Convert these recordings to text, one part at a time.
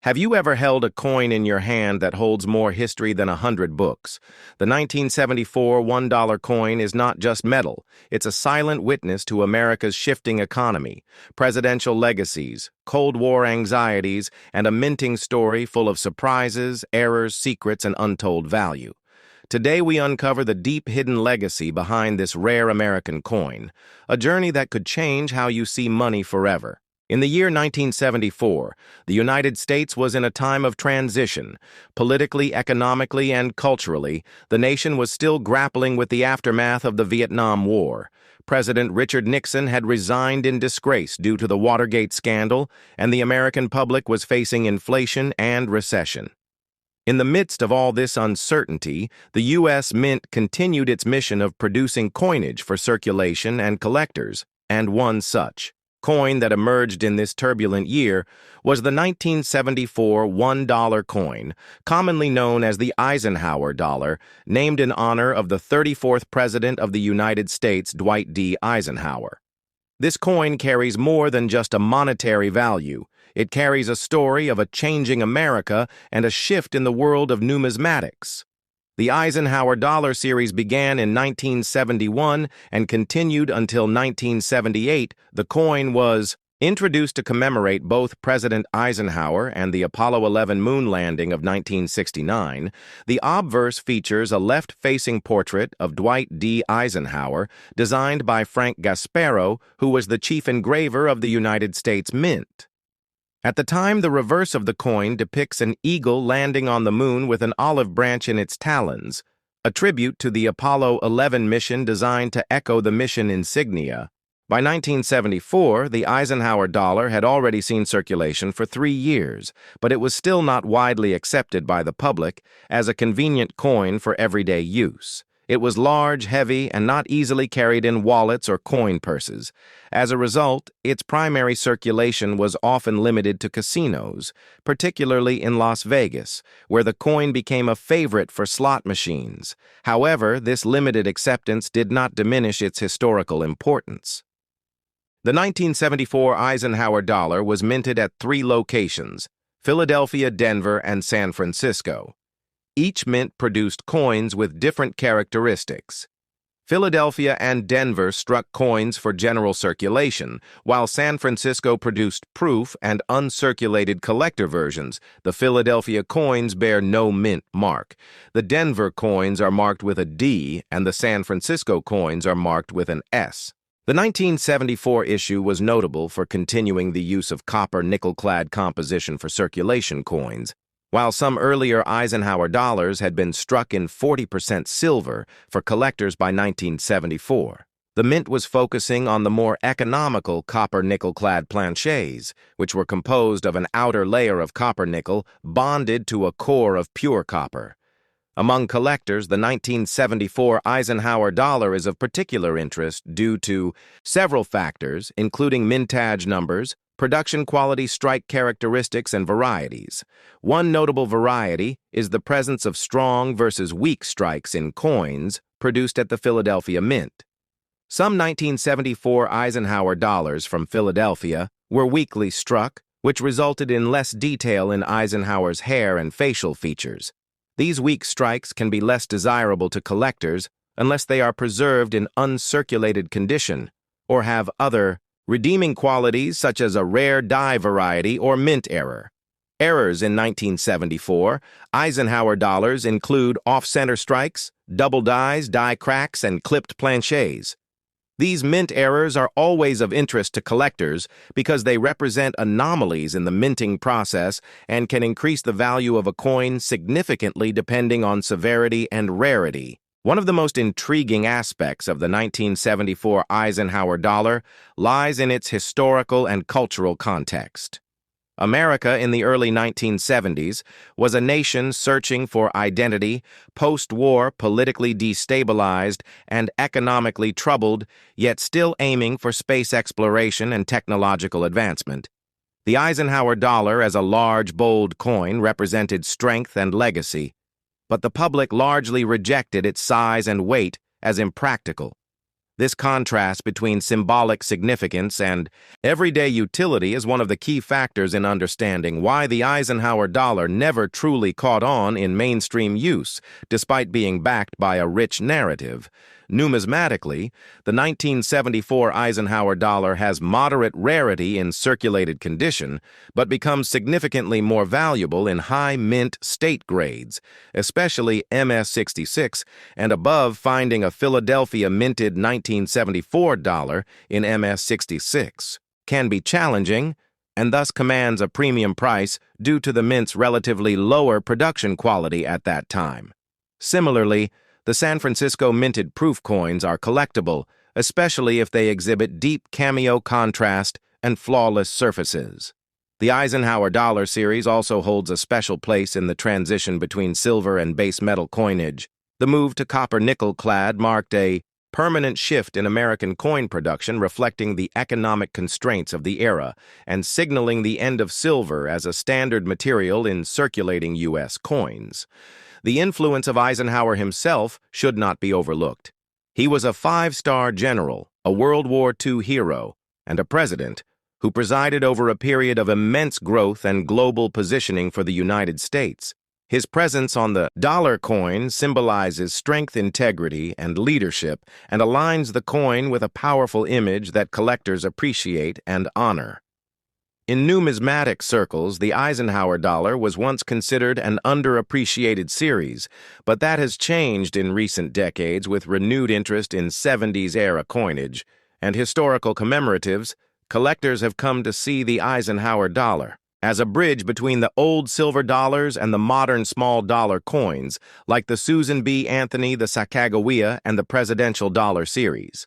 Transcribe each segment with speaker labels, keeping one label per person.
Speaker 1: Have you ever held a coin in your hand that holds more history than 100 books? The 1974 $1 coin is not just metal. It's a silent witness to America's shifting economy, presidential legacies, Cold War anxieties, and a minting story full of surprises, errors, secrets, and untold value. Today we uncover the deep hidden legacy behind this rare American coin, a journey that could change how you see money forever. In the year 1974, the United States was in a time of transition. Politically, economically, and culturally, the nation was still grappling with the aftermath of the Vietnam War. President Richard Nixon had resigned in disgrace due to the Watergate scandal, and the American public was facing inflation and recession. In the midst of all this uncertainty, the U.S. Mint continued its mission of producing coinage for circulation and collectors, and one such coin that emerged in this turbulent year was the 1974 $1 coin, commonly known as the Eisenhower dollar, named in honor of the 34th President of the United States, Dwight D. Eisenhower. This coin carries more than just a monetary value. It carries a story of a changing America and a shift in the world of numismatics. The Eisenhower dollar series began in 1971 and continued until 1978. The coin was introduced to commemorate both President Eisenhower and the Apollo 11 moon landing of 1969. The obverse features a left-facing portrait of Dwight D. Eisenhower, designed by Frank Gasparro, who was the chief engraver of the United States Mint. At the time, the reverse of the coin depicts an eagle landing on the moon with an olive branch in its talons, a tribute to the Apollo 11 mission designed to echo the mission insignia. By 1974, the Eisenhower dollar had already seen circulation for 3 years, but it was still not widely accepted by the public as a convenient coin for everyday use. It was large, heavy, and not easily carried in wallets or coin purses. As a result, its primary circulation was often limited to casinos, particularly in Las Vegas, where the coin became a favorite for slot machines. However, this limited acceptance did not diminish its historical importance. The 1974 Eisenhower dollar was minted at 3 locations: Philadelphia, Denver, and San Francisco. Each mint produced coins with different characteristics. Philadelphia and Denver struck coins for general circulation, while San Francisco produced proof and uncirculated collector versions. The Philadelphia coins bear no mint mark. The Denver coins are marked with a D, and the San Francisco coins are marked with an S. The 1974 issue was notable for continuing the use of copper nickel-clad composition for circulation coins, while some earlier Eisenhower dollars had been struck in 40% silver for collectors by 1974. The mint was focusing on the more economical copper nickel-clad planchets, which were composed of an outer layer of copper nickel bonded to a core of pure copper. Among collectors, the 1974 Eisenhower dollar is of particular interest due to several factors, including mintage numbers, production quality, strike characteristics, and varieties. One notable variety is the presence of strong versus weak strikes in coins produced at the Philadelphia Mint. Some 1974 Eisenhower dollars from Philadelphia were weakly struck, which resulted in less detail in Eisenhower's hair and facial features. These weak strikes can be less desirable to collectors unless they are preserved in uncirculated condition or have other redeeming qualities such as a rare die variety or mint error. Errors in 1974 Eisenhower dollars include off-center strikes, double dies, die cracks, and clipped planchets. These mint errors are always of interest to collectors because they represent anomalies in the minting process and can increase the value of a coin significantly depending on severity and rarity. One of the most intriguing aspects of the 1974 Eisenhower dollar lies in its historical and cultural context. America in the early 1970s was a nation searching for identity, post-war politically destabilized and economically troubled, yet still aiming for space exploration and technological advancement. The Eisenhower dollar as a large, bold coin represented strength and legacy, but the public largely rejected its size and weight as impractical. This contrast between symbolic significance and everyday utility is one of the key factors in understanding why the Eisenhower dollar never truly caught on in mainstream use, despite being backed by a rich narrative. Numismatically, the 1974 Eisenhower dollar has moderate rarity in circulated condition, but becomes significantly more valuable in high mint state grades, especially MS-66, and above, finding a Philadelphia minted 1974 dollar in MS-66 can be challenging and thus commands a premium price due to the mint's relatively lower production quality at that time. Similarly, the San Francisco minted proof coins are collectible, especially if they exhibit deep cameo contrast and flawless surfaces. The Eisenhower dollar series also holds a special place in the transition between silver and base metal coinage. The move to copper-nickel clad marked a permanent shift in American coin production, reflecting the economic constraints of the era and signaling the end of silver as a standard material in circulating U.S. coins. The influence of Eisenhower himself should not be overlooked. He was a five-star general, a World War II hero, and a president who presided over a period of immense growth and global positioning for the United States. His presence on the dollar coin symbolizes strength, integrity, and leadership, and aligns the coin with a powerful image that collectors appreciate and honor. In numismatic circles, the Eisenhower dollar was once considered an underappreciated series, but that has changed in recent decades with renewed interest in 70s-era coinage and historical commemoratives. Collectors have come to see the Eisenhower dollar as a bridge between the old silver dollars and the modern small dollar coins, like the Susan B. Anthony, the Sacagawea, and the Presidential Dollar series.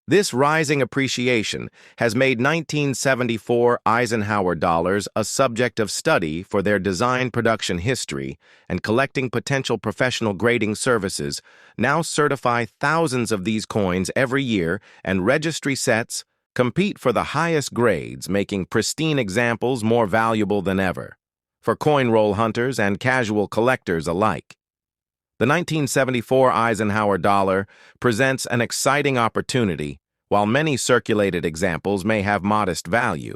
Speaker 1: This rising appreciation has made 1974 Eisenhower dollars a subject of study for their design production history, and collecting potential professional grading services now certify thousands of these coins every year, and registry sets compete for the highest grades, making pristine examples more valuable than ever for coin roll hunters and casual collectors alike. The 1974 Eisenhower dollar presents an exciting opportunity. While many circulated examples may have modest value,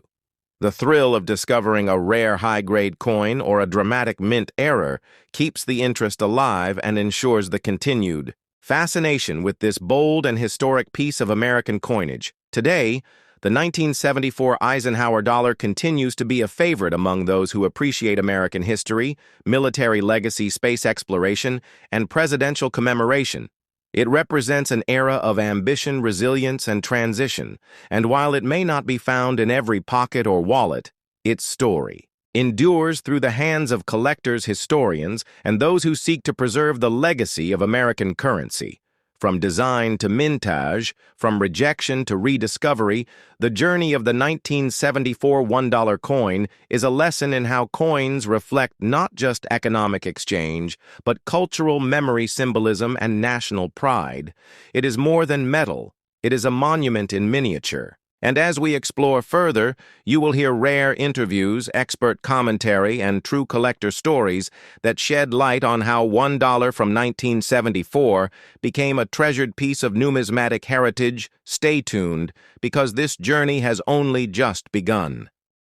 Speaker 1: the thrill of discovering a rare high-grade coin or a dramatic mint error keeps the interest alive and ensures the continued fascination with this bold and historic piece of American coinage. Today, the 1974 Eisenhower dollar continues to be a favorite among those who appreciate American history, military legacy, space exploration, and presidential commemoration. It represents an era of ambition, resilience, and transition, and while it may not be found in every pocket or wallet, its story endures through the hands of collectors, historians, and those who seek to preserve the legacy of American currency. From design to mintage, from rejection to rediscovery, the journey of the 1974 $1 coin is a lesson in how coins reflect not just economic exchange, but cultural memory, symbolism, and national pride. It is more than metal. It is a monument in miniature. And as we explore further, you will hear rare interviews, expert commentary, and true collector stories that shed light on how $1 from 1974 became a treasured piece of numismatic heritage. Stay tuned, because this journey has only just begun.